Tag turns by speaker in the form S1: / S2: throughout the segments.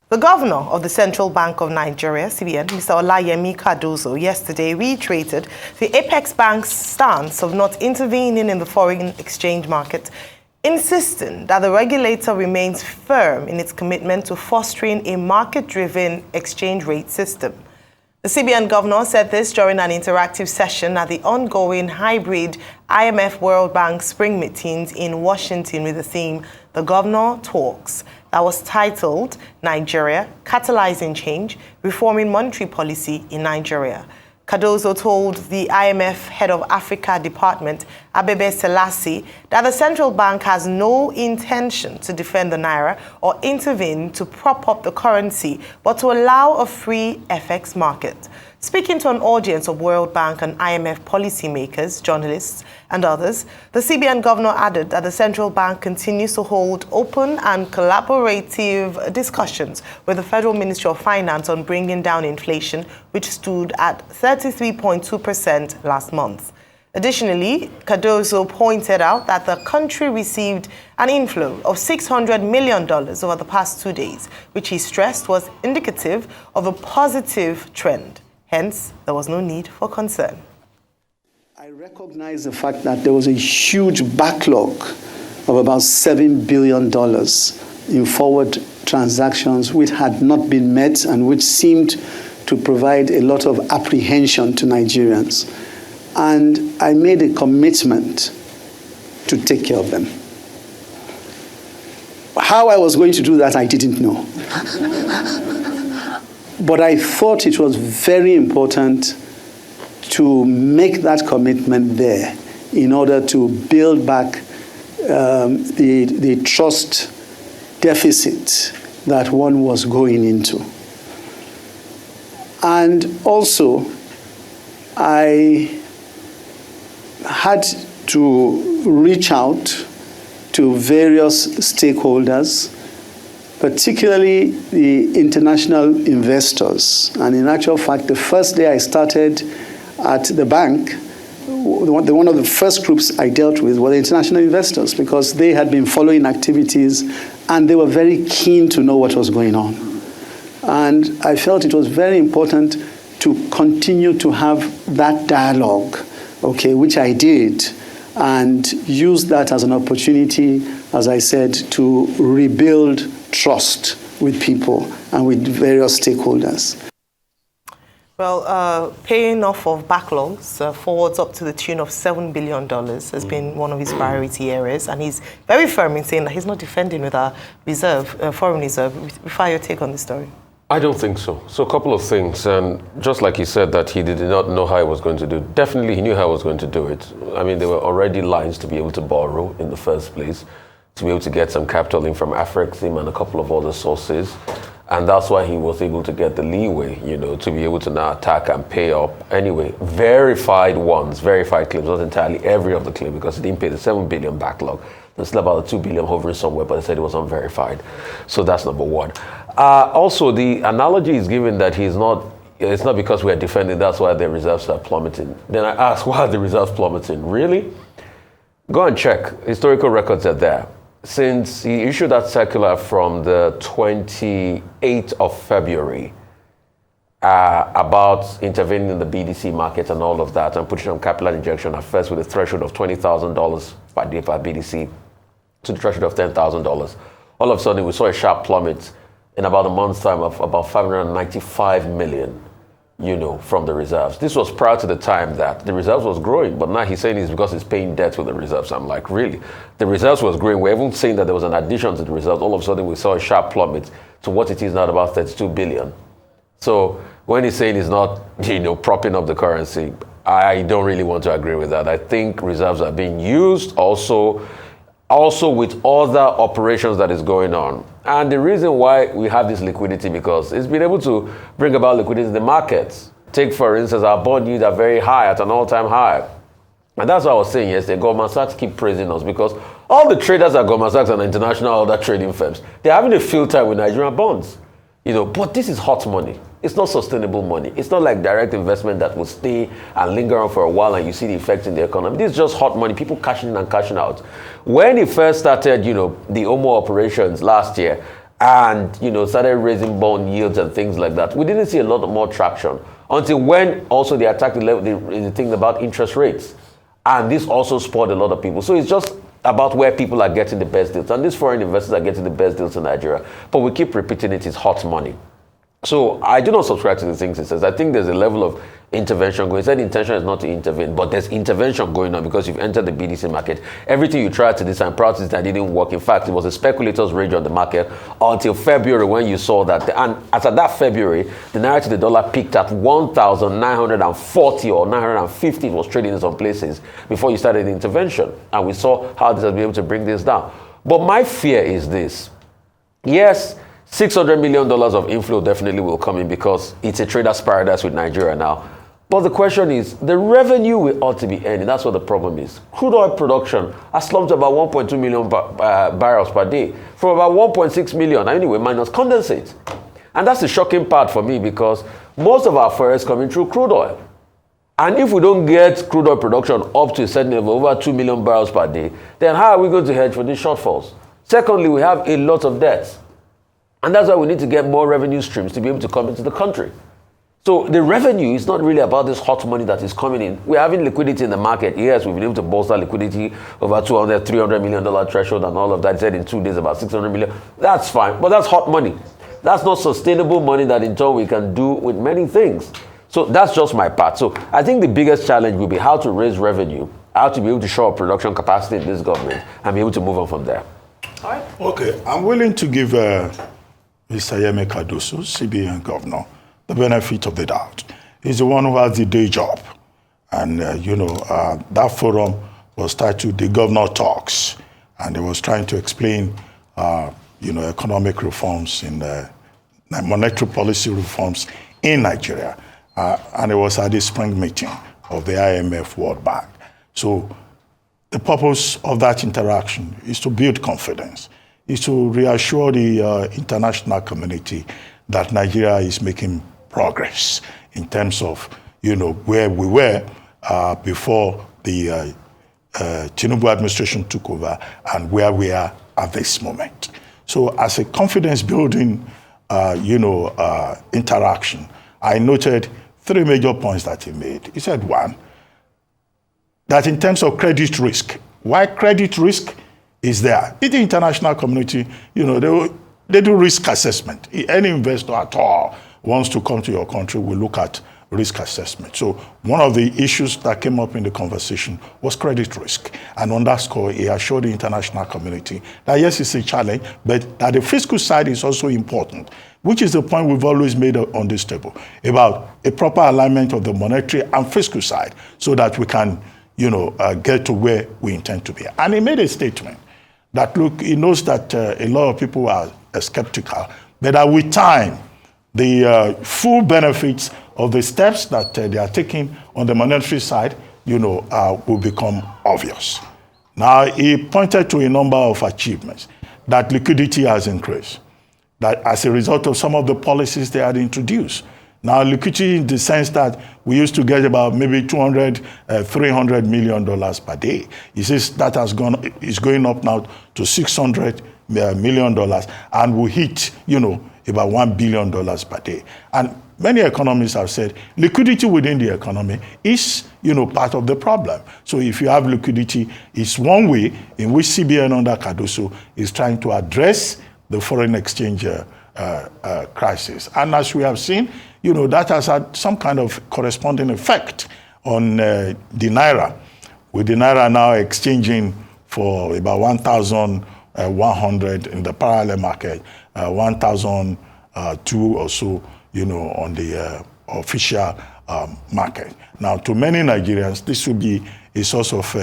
S1: The governor of the Central Bank of Nigeria, CBN, Mr. Olayemi Cardozo, yesterday reiterated the Apex Bank's stance of not intervening in the foreign exchange market, insisting that the regulator remains firm in its commitment to fostering a market-driven exchange rate system. The CBN governor said this during an interactive session at the ongoing hybrid IMF World Bank spring meetings in Washington with the theme, The Governor Talks, that was titled, Nigeria, Catalyzing Change, Reforming Monetary Policy in Nigeria. Cardozo told the IMF Head of Africa Department, Abebe Selassie, that the central bank has no intention to defend the naira or intervene to prop up the currency, but to allow a free FX market. Speaking to an audience of World Bank and IMF policymakers, journalists, and others, the CBN governor added that the central bank continues to hold open and collaborative discussions with the Federal Ministry of Finance on bringing down inflation, which stood at 33.2% last month. Additionally, Cardozo pointed out that the country received an inflow of $600 million over the past 2 days, which he stressed was indicative of a positive trend. Hence, there was no need for concern.
S2: I recognize the fact that there was a huge backlog of about $7 billion in forward transactions which had not been met and which seemed to provide a lot of apprehension to Nigerians. And I made a commitment to take care of them. How I was going to do that, I didn't know. But I thought it was very important to make that commitment there in order to build back the trust deficit that one was going into. And also, I had to reach out to various stakeholders, particularly the international investors. And in actual fact, the first day I started at the bank, one of the first groups I dealt with were the international investors, because they had been following activities and they were very keen to know what was going on. And I felt it was very important to continue to have that dialogue, okay, which I did, and use that as an opportunity, as I said, to rebuild trust with people and with various stakeholders.
S1: Well, paying off of backlogs, forwards up to the tune of $7 billion has been one of his priority areas, and he's very firm in saying that he's not defending with our reserve, foreign reserve. Refer your take on this story.
S3: I don't think so. So a couple of things, and just like he said that he did not know how he was going to do it, definitely he knew how he was going to do it. I mean, there were already lines to be able to borrow in the first place, to be able to get some capital in from Afrexim and a couple of other sources. And that's why he was able to get the leeway, you know, to be able to now attack and pay up. Anyway, verified ones, verified claims, not entirely every of the claim, because he didn't pay the $7 billion backlog. There's still about the $2 billion hovering somewhere, but they said it was unverified. So that's number one. Also, the analogy is given that it's not because we are defending, that's why the reserves are plummeting. Then I ask, why are the reserves plummeting? Really? Go and check. Historical records are there. Since he issued that circular from the 28th of February about intervening in the BDC market and all of that, and putting on capital injection at first with a threshold of $20,000 per day per BDC to the threshold of $10,000. All of a sudden, we saw a sharp plummet in about a month's time of about 595 million, you know, from the reserves. This was prior to the time that the reserves was growing, but now he's saying it's because he's paying debt with the reserves. I'm like, really? The reserves was growing. We're even saying that there was an addition to the reserves. All of a sudden, we saw a sharp plummet to what it is now, about 32 billion. So when he's saying he's not, you know, propping up the currency, I don't really want to agree with that. I think reserves are being used also with other operations that is going on. And the reason why we have this liquidity, because it's been able to bring about liquidity in the markets. Take, for instance, our bond yields are very high, at an all-time high. And that's what I was saying yesterday. Goldman Sachs keep praising us because all the traders at Goldman Sachs and international other trading firms, they're having a field time with Nigerian bonds. You know, but this is hot money. It's not sustainable money. It's not like direct investment that will stay and linger on for a while and you see the effect in the economy. This is just hot money, people cashing in and cashing out. When he first started, you know, the OMO operations last year, and started raising bond yields and things like that, we didn't see a lot more traction until when also they attacked the thing about interest rates, and this also spoiled a lot of people. So it's just about where people are getting the best deals, and these foreign investors are getting the best deals in Nigeria. But we keep repeating it's hot money. So I do not subscribe to the things he says. I think there's a level of intervention going. He said intention is not to intervene, but there's intervention going on because you've entered the BDC market. Everything you tried to design, practice that didn't work. In fact, it was a speculator's rage on the market until February when you saw that. And as of that February, the Naira to the dollar peaked at 1,940 or 950. It was trading in some places before you started the intervention. And we saw how this has been able to bring this down. But my fear is this. Yes, $600 million of inflow definitely will come in because it's a trader's paradise with Nigeria now. But the question is, the revenue we ought to be earning. That's what the problem is. Crude oil production has slumped to about 1.2 million barrels per day from about 1.6 million, anyway, minus condensate. And that's the shocking part for me because most of our fuel is coming through crude oil. And if we don't get crude oil production up to a certain level, over 2 million barrels per day, then how are we going to hedge for these shortfalls? Secondly, we have a lot of debts. And that's why we need to get more revenue streams to be able to come into the country. So the revenue is not really about this hot money that is coming in. We're having liquidity in the market. Yes, we've been able to bolster liquidity over $200, $300 million threshold and all of that. It said in 2 days about 600 million. That's fine, but that's hot money. That's not sustainable money that in turn we can do with many things. So that's just my part. So I think the biggest challenge will be how to raise revenue, how to be able to show up production capacity in this government and be able to move on from there.
S1: All right.
S4: Okay, I'm willing to give Mr. Yemi Cardoso, CBN governor, the benefit of the doubt. He's the one who has the day job. And, that forum was titled The Governor Talks. And he was trying to explain, economic reforms in monetary policy reforms in Nigeria. And it was at the spring meeting of the IMF World Bank. So the purpose of that interaction is to build confidence, is to reassure the international community that Nigeria is making progress in terms of, where we were before the Tinubu administration took over and where we are at this moment. So as a confidence building, interaction, I noted 3 major points that he made. He said, one, that in terms of credit risk, why credit risk is there? In the international community, they do risk assessment. Any investor at all wants to come to your country will look at risk assessment. So one of the issues that came up in the conversation was credit risk. And on that score, he assured the international community that yes, it's a challenge, but that the fiscal side is also important, which is the point we've always made on this table about a proper alignment of the monetary and fiscal side so that we can get to where we intend to be. And he made a statement that, look, he knows that a lot of people are skeptical, but that with time, the full benefits of the steps that they are taking on the monetary side, will become obvious. Now, he pointed to a number of achievements, that liquidity has increased, that as a result of some of the policies they had introduced. Now, liquidity in the sense that we used to get about maybe $200, $300 million per day. He says that is going up now to $600 million and will hit, about $1 billion per day. And many economists have said liquidity within the economy is, part of the problem. So if you have liquidity, it's one way in which CBN under Cardoso is trying to address the foreign exchange crisis. And as we have seen, that has had some kind of corresponding effect on the Naira, with the Naira now exchanging for about 1,100 in the parallel market, 1,002 or so, on the official market. Now, to many Nigerians, this will be a source of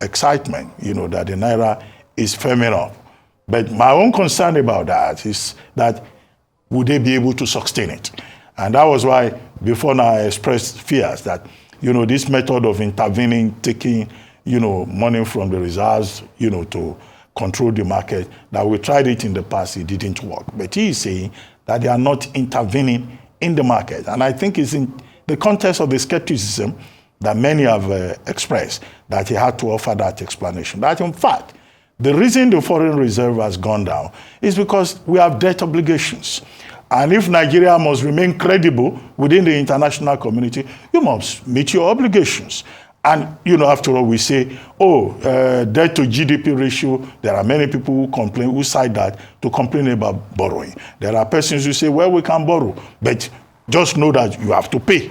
S4: excitement, that the Naira is firming up. But my own concern about that is that would they be able to sustain it? And that was why before now I expressed fears that, this method of intervening, taking, money from the reserves, to control the market, that we tried it in the past, it didn't work. But he is saying that they are not intervening in the market. And I think it's in the context of the skepticism that many have expressed that he had to offer that explanation. That in fact, The reason the foreign reserve has gone down is because we have debt obligations. And if Nigeria must remain credible within the international community, you must meet your obligations. And, after all, we say, debt to GDP ratio, there are many people who complain, who cite that to complain about borrowing. There are persons who say, well, we can borrow, but just know that you have to pay.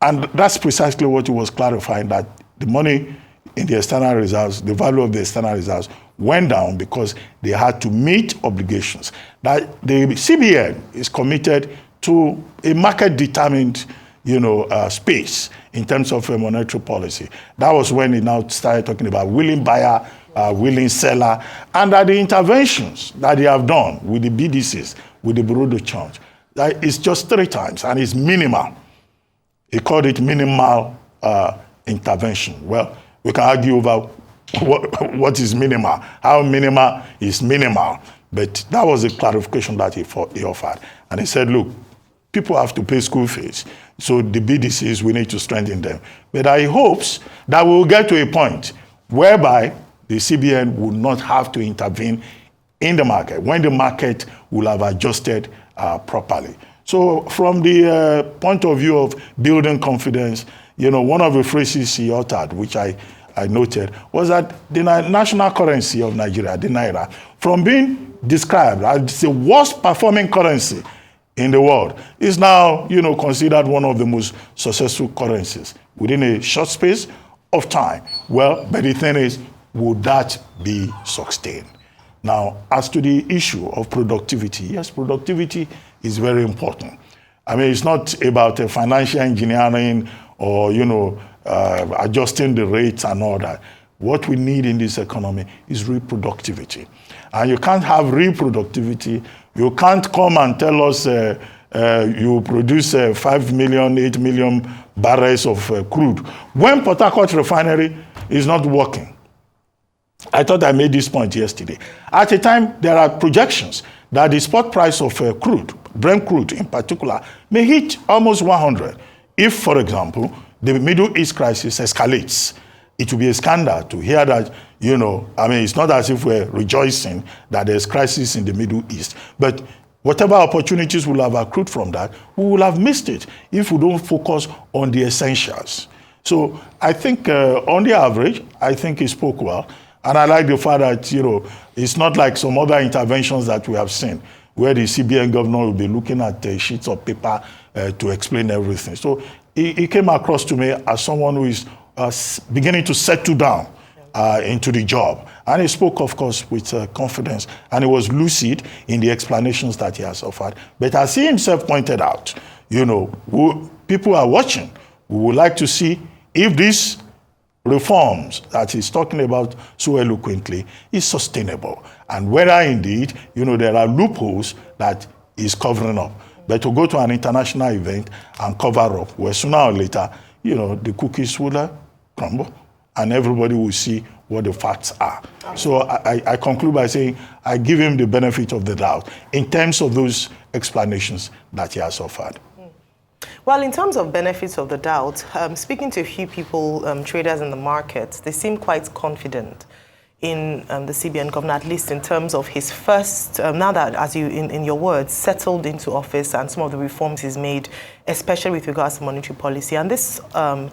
S4: And that's precisely what he was clarifying, that the money in the external reserves, the value of the external reserves went down because they had to meet obligations. That the CBN is committed to a market-determined, space in terms of monetary policy. That was when he now started talking about willing buyer, willing seller, and that the interventions that they have done with the BDCs, with the Bureau de Change, that is just 3 times, and it's minimal. He called it minimal intervention. Well, we can argue about what is minimal, how minimal is minimal. But that was a clarification that he offered. And he said, look, people have to pay school fees. So the BDCs, we need to strengthen them. But he hopes that we'll get to a point whereby the CBN will not have to intervene in the market, when the market will have adjusted properly. So from the point of view of building confidence, one of the phrases he uttered, which I noted, was that the national currency of Nigeria, the Naira, from being described as the worst performing currency in the world, is now, considered one of the most successful currencies within a short space of time. Well, but the thing is, would that be sustained? Now, as to the issue of productivity, yes, productivity is very important. I mean, it's not about financial engineering or, adjusting the rates and all that. What we need in this economy is reproductivity. And you can't have reproductivity. You can't come and tell us you produce 5 million, 8 million barrels of crude when Port Harcourt refinery is not working. I thought I made this point yesterday. At a time, there are projections that the spot price of crude, Brent crude in particular, may hit almost 100. If, for example, the Middle East crisis escalates, it will be a scandal to hear that, it's not as if we're rejoicing that there's crisis in the Middle East. But whatever opportunities we'll have accrued from that, we will have missed it if we don't focus on the essentials. So I think on the average, I think he spoke well. And I like the fact that, it's not like some other interventions that we have seen, where the CBN governor will be looking at sheets of paper to explain everything. So he came across to me as someone who is beginning to settle down into the job. And he spoke, of course, with confidence. And he was lucid in the explanations that he has offered. But as he himself pointed out, people are watching. We would like to see if this reforms that he's talking about so eloquently is sustainable, and whether indeed, there are loopholes that he's covering up. But to go to an international event and cover up, where sooner or later, the cookies will crumble, and everybody will see what the facts are. So I conclude by saying I give him the benefit of the doubt in terms of those explanations that he has offered.
S1: Well, in terms of benefits of the doubt, speaking to a few people, traders in the market, they seem quite confident in the CBN governor, at least in terms of his first, now that, as you, in your words, settled into office and some of the reforms he's made, especially with regards to monetary policy. And this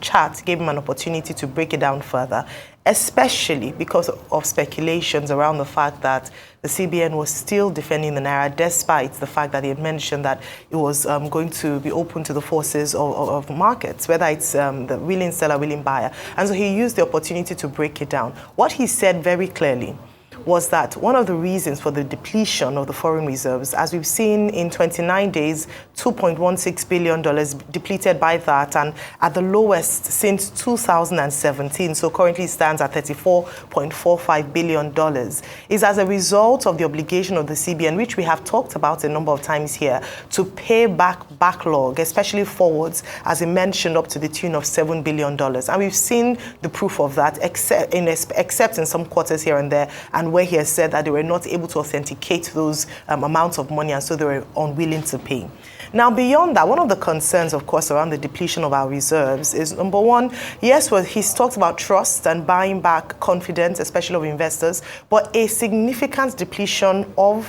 S1: chat gave him an opportunity to break it down further, especially because of speculations around the fact that the CBN was still defending the Naira, despite the fact that he had mentioned that it was going to be open to the forces of markets, whether it's the willing seller, willing buyer. And so he used the opportunity to break it down. What he said very clearly was that one of the reasons for the depletion of the foreign reserves, as we've seen in 29 days, $2.16 billion depleted by that, and at the lowest since 2017, so currently stands at $34.45 billion, is as a result of the obligation of the CBN, which we have talked about a number of times here, to pay back backlog, especially forwards, as he mentioned, up to the tune of $7 billion. And we've seen the proof of that, except in some quarters here and there, and and where he has said that they were not able to authenticate those amounts of money, and so they were unwilling to pay. Now, beyond that, one of the concerns, of course, around the depletion of our reserves is, number one, yes, well, he's talked about trust and buying back confidence, especially of investors, but a significant depletion of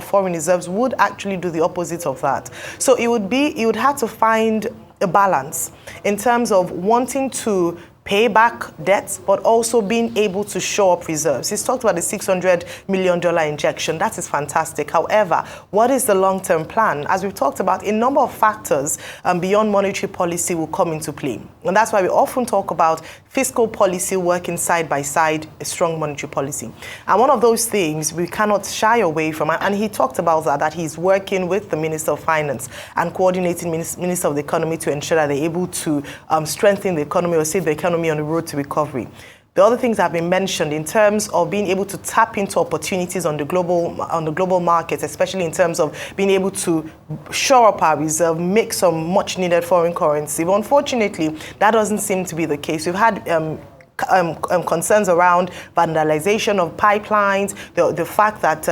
S1: foreign reserves would actually do the opposite of that. So you would have to find a balance in terms of wanting to pay back debts, but also being able to shore up reserves. He's talked about the $600 million injection. That is fantastic. However, what is the long-term plan? As we've talked about, a number of factors beyond monetary policy will come into play. And that's why we often talk about fiscal policy working side by side a strong monetary policy. And one of those things we cannot shy away from, and he talked about that he's working with the Minister of Finance and coordinating Minister of the Economy to ensure that they're able to strengthen the economy or save the economy on the road to recovery. The other things that have been mentioned in terms of being able to tap into opportunities on the global markets, especially in terms of being able to shore up our reserve, make some much needed foreign currency. But unfortunately, that doesn't seem to be the case. We've had concerns around vandalization of pipelines, the fact that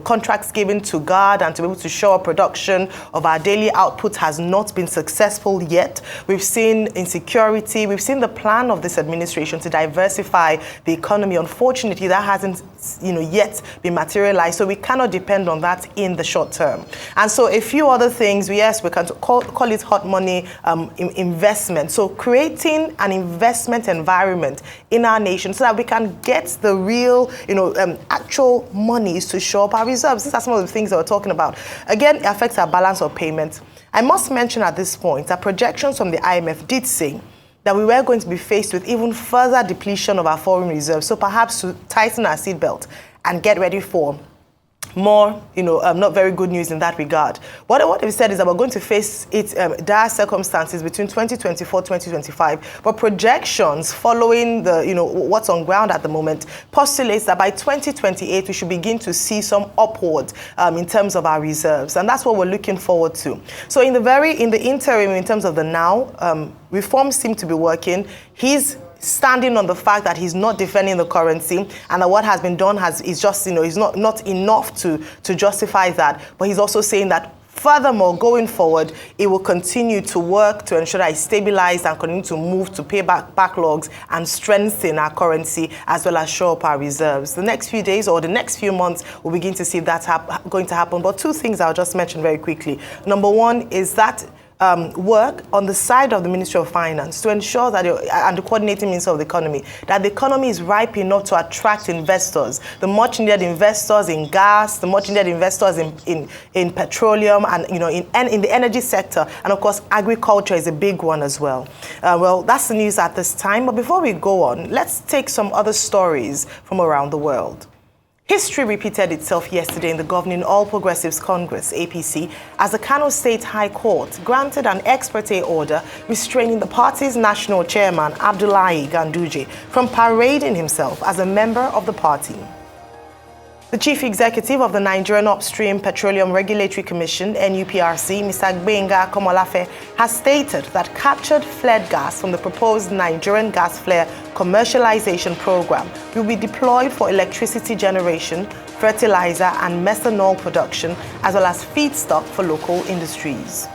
S1: contracts given to guard and to be able to show up production of our daily output has not been successful yet. We've seen insecurity. We've seen the plan of this administration to diversify the economy. Unfortunately, that hasn't yet been materialized, so we cannot depend on that in the short term. And so a few other things, yes, we can call it hot money investment. So creating an investment environment in our nation so that we can get the real, actual monies to show up our reserves. These are some of the things that we're talking about. Again, it affects our balance of payments. I must mention at this point that projections from the IMF did say that we were going to be faced with even further depletion of our foreign reserves. So perhaps to tighten our seatbelt and get ready for more, not very good news in that regard. What they've said is that we're going to face dire circumstances between 2024, 2025, but projections following the, what's on ground at the moment postulates that by 2028 we should begin to see some upward in terms of our reserves, and that's what we're looking forward to. So in the interim, in terms of the now, reforms seem to be working. He's standing on the fact that he's not defending the currency and that what has been done is just, is not enough to justify that. But he's also saying that furthermore, going forward, it will continue to work to ensure that it's stabilized and continue to move to pay back backlogs and strengthen our currency as well as shore up our reserves. The next few days or the next few months, we'll begin to see that's going to happen. But two things I'll just mention very quickly. Number one is that work on the side of the Ministry of Finance to ensure that, and the coordinating Minister of the Economy, that the economy is ripe enough to attract investors, the much needed investors in gas, the much needed investors in petroleum and in the energy sector, and of course agriculture is a big one as well. Well, that's the news at this time. But before we go on, let's take some other stories from around the world. History repeated itself yesterday in the governing All Progressives Congress, APC, as the Kano State High Court granted an ex parte order restraining the party's national chairman, Abdullahi Ganduje, from parading himself as a member of the party. The chief executive of the Nigerian Upstream Petroleum Regulatory Commission, NUPRC, Mr. Gbenga Komolafe, has stated that captured flare gas from the proposed Nigerian gas flare commercialization program will be deployed for electricity generation, fertilizer and methanol production, as well as feedstock for local industries.